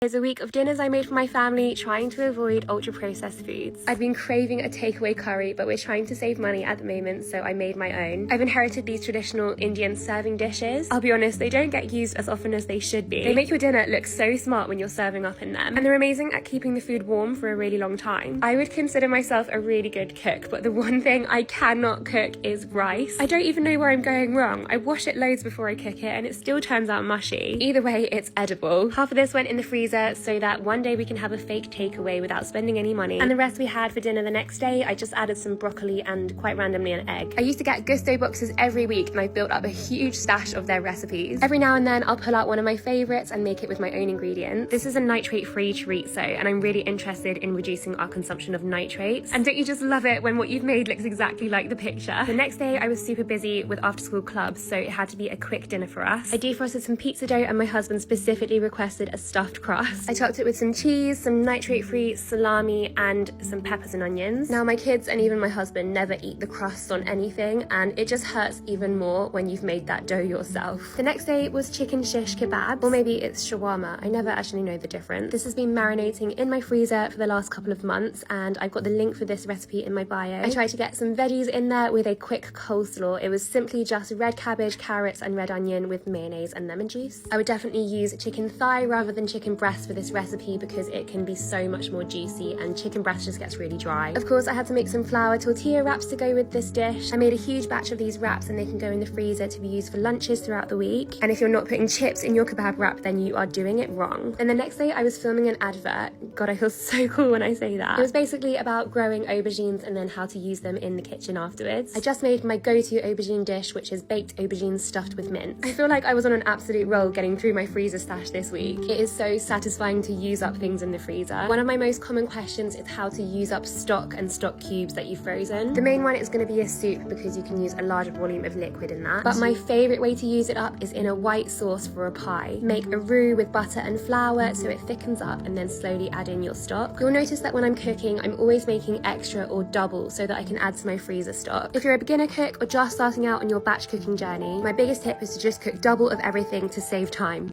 There's a week of dinners I made for my family, trying to avoid ultra-processed foods. I've been craving a takeaway curry, but we're trying to save money at the moment, so I made my own. I've inherited these traditional Indian serving dishes. I'll be honest, they don't get used as often as they should be. They make your dinner look so smart when you're serving up in them, and they're amazing at keeping the food warm for a really long time. I would consider myself a really good cook, but the one thing I cannot cook is rice. I don't even know where I'm going wrong. I wash it loads before I cook it, and it still turns out mushy. Either way, it's edible. Half of this went in the freezer so that one day we can have a fake takeaway without spending any money, and the rest we had for dinner the next day. I just added some broccoli and quite randomly an egg. I used to get Gusto boxes every week, and I've built up a huge stash of their recipes. Every now and then I'll pull out one of my favorites and make it with my own ingredients. This is a nitrate-free chorizo, and I'm really interested in reducing our consumption of nitrates. And don't you just love it when what you've made looks exactly like the picture? The next day I was super busy with after-school clubs, so it had to be a quick dinner for us. I defrosted some pizza dough, and my husband specifically requested a stuffed crust. I topped it with some cheese, some nitrate-free salami, and some peppers and onions. Now, my kids and even my husband never eat the crust on anything, and it just hurts even more when you've made that dough yourself. The next day was chicken shish kebab, or maybe it's shawarma. I never actually know the difference. This has been marinating in my freezer for the last couple of months, and I've got the link for this recipe in my bio. I tried to get some veggies in there with a quick coleslaw. It was simply just red cabbage, carrots, and red onion with mayonnaise and lemon juice. I would definitely use chicken thigh rather than chicken breast for this recipe because it can be so much more juicy, and chicken breast just gets really dry. Of course, I had to make some flour tortilla wraps to go with this dish. I made a huge batch of these wraps, and they can go in the freezer to be used for lunches throughout the week. And if you're not putting chips in your kebab wrap, then you are doing it wrong. And the next day I was filming an advert. God, I feel so cool when I say that. It was basically about growing aubergines and then how to use them in the kitchen afterwards. I just made my go-to aubergine dish, which is baked aubergines stuffed with mint. I feel like I was on an absolute roll getting through my freezer stash this week. It is so satisfying to use up things in the freezer. One of my most common questions is how to use up stock and stock cubes that you've frozen. The main one is going to be a soup because you can use a larger volume of liquid in that. But my favourite way to use it up is in a white sauce for a pie. Make a roux with butter and flour so it thickens up, and then slowly add in your stock. You'll notice that when I'm cooking, I'm always making extra or double so that I can add to my freezer stock. If you're a beginner cook or just starting out on your batch cooking journey, my biggest tip is to just cook double of everything to save time.